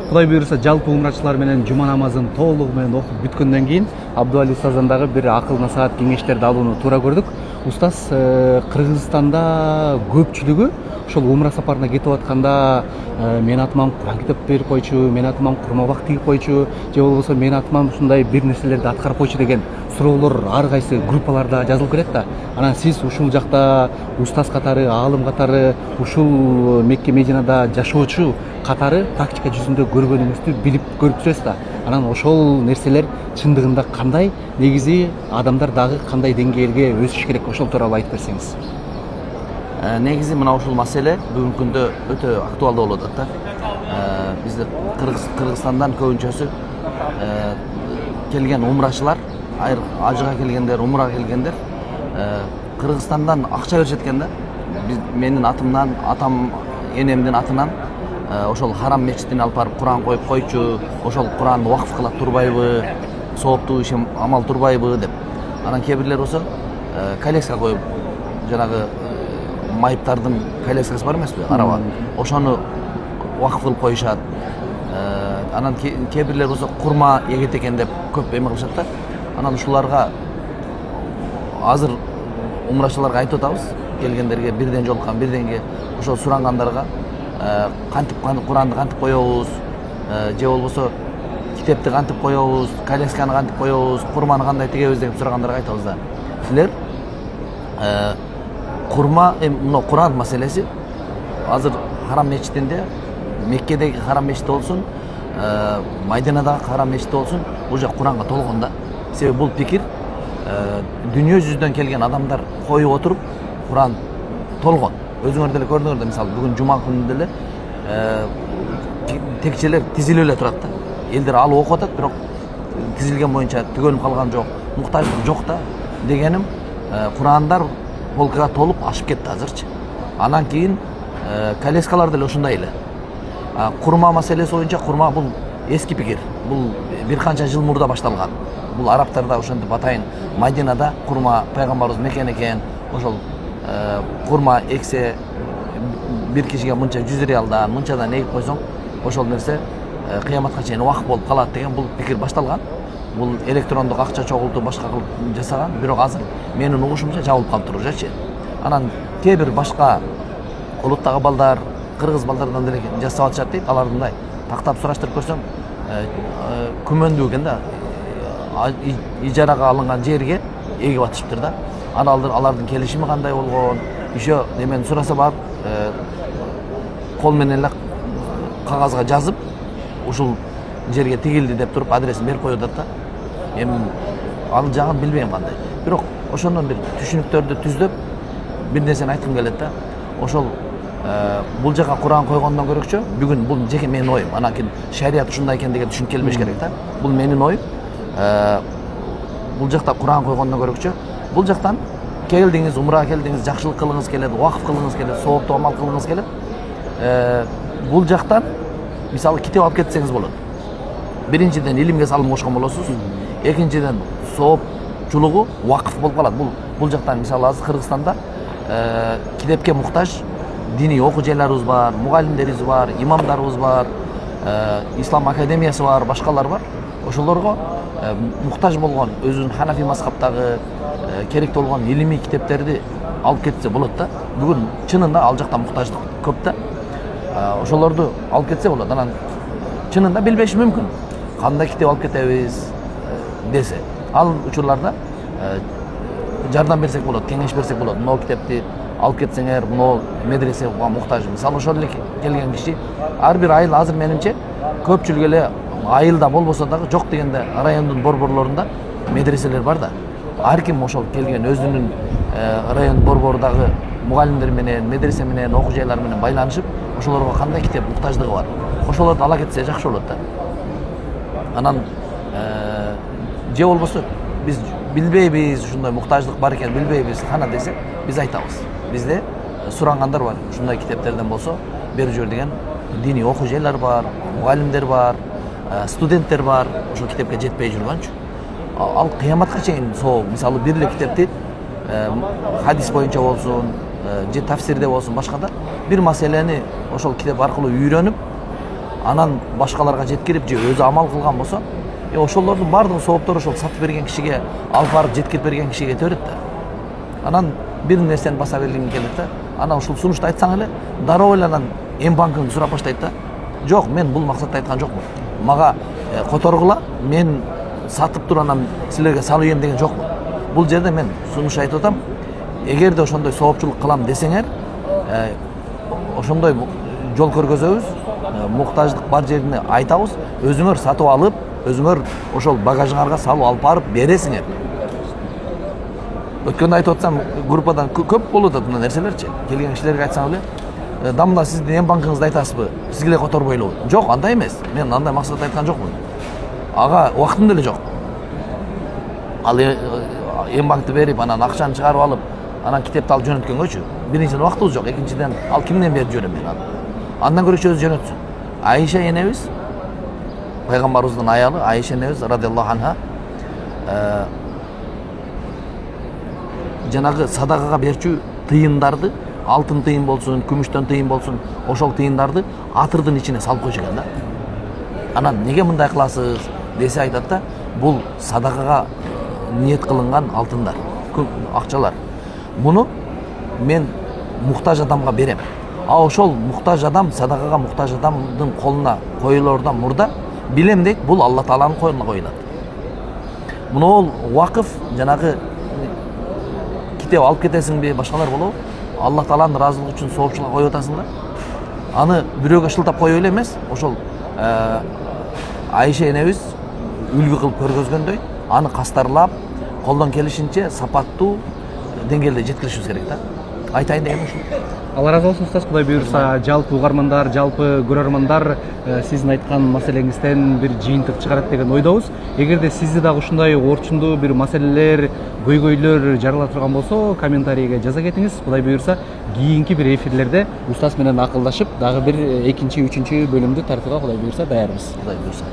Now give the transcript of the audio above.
Кудай буйруса жалпы умрачылар менен жума намазын толугу менен окуп бүткөндөн кийин Абдуали устаздан дагы бир акыл насаат кеңештерди алууну туура көрдүк. Устаз Кыргызстанда көпчүлүгү ошол умра сапарына кетип атканда менин атыман Куран китеп берип койчу, менин атыман курмабак тигип койчу, же болбосо менин атыман ушундай бир нерселерди аткарып койчу деген суроолор ар кайсы группаларда жазылып келет да. Анан сиз ушул жакта устаз катары, аалым катары, ушул Мекке Мединада жашоочу катары практика жүзүндө көргөнүңүздү билип көрүпсүз да. Анан ошол нерселер чындыгында кандай, негизи адамдар дагы кандай деңгээлге өсүш керек, ошол тууралуу айтып берсеңиз. Негизи мына ушул маселе бүгүнкү күндө өтө актуалдуу болуп атат да. Бизде Кыргызстандан көбүнчөсү келген умрачылар, ажыга келгендер, умрага келгендер Кыргызстандан акча беришет экен да. Менин атымдан, атам энемдин атынан ошол харам мечитине алып барып Куран коюп койчу, ошол Куранды вакыф кылат турбайбы, сооптуу иш амал турбайбы деп. Анан кээ бирлер болсо коллекция коюп, жанагы майыптардын коллекциясы бар эмеспи, араба. Ошону вакыф кылып коюшат. Анан кээ бирлер болсо курма эгет экен деп көп эме кылышат да. Анан ушуларга азыр умрачыларга айтып атабыз, келгендерге бирден жолуккан, бирденге ошол сурангандарга кантип Куранды кантип коебуз, же болбосо китепти кантип коебуз, коллекцияны кантип коебуз, курманы кандай тигебиз деп сурагандарга айтабыз да. Силер курма, мына Куран маселеси азыр харам мечитинде, Меккедеги харам мечити болсун, Майдинадагы харам мечити болсун, бул жак Куранга толгон да. Себеби бул пикир дүйнө жүзүнөн келген адамдар коюп отуруп Куран толгон. Өзүңөр деле көрдүңөр да, мисалы бүгүн жума күнү деле текчелер тизилип эле турат да. Элдер алып окуп атат, бирок тизилген боюнча түгөнүп калган жок, муктаждык жок да. Дегеним, Курандар полкага толуп ашып кетти азырчы. Анан кийин коллекциялар деле ушундай эле. Курма маселеси боюнча, курма бул эски пикир. Бул бир канча жыл мурда башталган. Бул арабтарда ошентип атайын Мадинада курма пайгамбарыбыз мекен экен. Ошол курма эксе бир кишиге мынча 100 реалдан, мынчадан эгип койсоң, ошол нерсе кыяматка чейин вакыф болуп калат деген бул пикир башталган. Бул электрондук акча чогултуп башка кылып жасаган, бирок азыр менин угушумча жабылып калып турушачы. Анан кээ бир башка улуттагы балдар, кыргыз балдардан деле жасап атышат дейт. Алар мындай тактап сураштырып көрсөм, күмөндүү экен да. Ижарага алынган жерге эгип атышыптыр да. Алардын келишими кандай болгон, еще немени сураса барып, кол менен эле кагазга жазып, ушул жерге тигилди деп туруп адресин берип коюп атат да. Эми ал жагын билбейм кандай. Бирок ошондон бир түшүнүктөрдү түздөп бир нерсени айткым келет да. Ошол бул жака Куран койгондон көрөкчө, бүгүн бул жеке менин оюм. Анан кийин шарият ушундай экен деген түшүнүк келбеш керек да. Бул менин оюм. Бул жакта Куран койгондон көрөкчө, бул жактан келдиңиз, умрага келдиңиз, жакшылык кылгыңыз келет, вакыф кылгыңыз келет, сооптуу амал кылгыңыз келет. Бул жактан мисалы китеп алып кетсеңиз болот. Биринчиден илимге салым кошкон болосуз. Экинчиден соопчулугу вакыф болуп калат. Бул жактан мисалы азыр Кыргызстанда китепке муктаж диний окуу жайларыбыз бар, мугалимдерибиз бар, имамдарыбыз бар, ислам академиясы бар, башкалар бар. Ошолорго муктаж болгон өзүнүн Ханафи мазхабтагы керектүү болгон илимий китептерди алып кетсе болот да. Бүгүн чынында ал жакта муктаждык көп да. Ошолорду алып кетсе болот. Анан чынында билбеши мүмкүн. Кандай китеп алып кетебиз десе. Ал учурларда жардам берсек болот, кеңеш берсек болот. Мына китепти алып кетсеңер, мына медресеге муктаж. Мисалы ошол эле келген киши ар бир айыл азыр менимче көпчүлүк эле айылда болбосо дагы жок дегенде райондун борборлорунда медреселер бар да. Ар ким ошол келген өзүнүн район борбордагы мугалимдер менен, медресе менен, окуу жайлар менен байланышып, ошолорго кандай китеп муктаждыгы бар. Ошолорду ала кетсе жакшы болот да. Анан же болбосо биз билбейбиз, ушундай муктаждык бар экен билбейбиз, кана десек, биз айтабыз. Бизде сурангандар бар. Ушундай китептерден болсо берип жибер деген диний окуу жайлар бар, мугалимдер бар, студенттер бар. Ошол китепке жетпей жүргөнчү. Ал кыяматка чейин мисалы бир эле китепти хадис боюнча болсун, же тафсирде болсун, башкада бир маселени ошол китеп аркылуу үйрөнүп, анан башкаларга жеткирип же өзү амал кылган болсо, ошолордун баардыгы сооптору ошол сатып берген кишиге, алып барып жеткирип берген кишиге кете берет да. Анан бир нерсени баса бергим келет да. Анан ушул сунушту айтсаң эле, дароо эле анан эм банкыңды сурап баштайт да. Жок, мен бул максатта айткан жокмун. Мага которгула, мен сатып туруп анан силерге салып ийем деген жокмун. Бул жерде мен сунуш айтып атам. Эгерде ошондой соопчулук кылам десеңер, ошондой жол көргөзөбүз, муктаждык бар жерине айтабыз, өзүңөр сатып алып, өзүңөр ошол багажыңарга салып алып барып бересиңер. Өткөндө айтып атсам, группадан көп болуп атат мына нерселерчи. Келген кишилерге айтсаң эле, дамда сиздин эм банкыңызды айтасызбы? Сизге которбойлу. Жок, андай эмес. Мен андай максатта айткан жокмун. Ага убактым деле жок. Ал эм банкты берип, анан акчаны чыгарып алып, анан китепти алып жөнөткөнгөчү. Биринчиден убактыбыз жок, экинчиден ал кимден берип жиберем мен аны. Андан көрөчү өзү жөнөтсүн. Айша энебиз, пайгамбарыбыздын аялы Айша энебиз радиаллаху анха, жанагы садакага берчү тыйындарды, алтын тыйын болсун, күмүштөн тыйын болсун, ошол тыйындарды атырдын ичине салып койчу экен да. Анан неге мындай кыласыз десе айтат да, бул садакага ниет кылынган алтындар, акчалар. Муну мен муктаж адамга берем. А ошол муктаж адам, садакага муктаж адамдын колуна коюлордон мурда билем дейт, бул Алла Тааланын колуна коюлат. Муну ол вакыф, жанагы китеп алып кетесиңби, башкалар болобу? Алла Тааланын ыраазылыгы үчүн соопчулукка коюп атасың да. Аны бирөөгө шылтап коюп эле эмес, ошол Айша энебиз үлгү кылып көргөзгөндөй, аны кастарлап, колдон келишинче сапаттуу деңгээлде жеткиришибиз керек да. Айтайын дегеним ушул. Алла разы болсун устаз, Кудай буйрса, жалпы угармандар, жалпы көрөрмандар сиздин айткан маселеңизден бир жыйынтык чыгарат деген ойдобуз. Эгерде сизди дагы ушундай орчундуу бир маселелер, көйгөйлөр жарыла турган болсо, комментарийге жаза кетиңиз. Кудай буйрса, кийинки бир эфирлерде устаз менен акылдашып, дагы бир экинчи, үчүнчү бөлүмдү тартууга Кудай буйрса даярбыз. Кудай буйрса.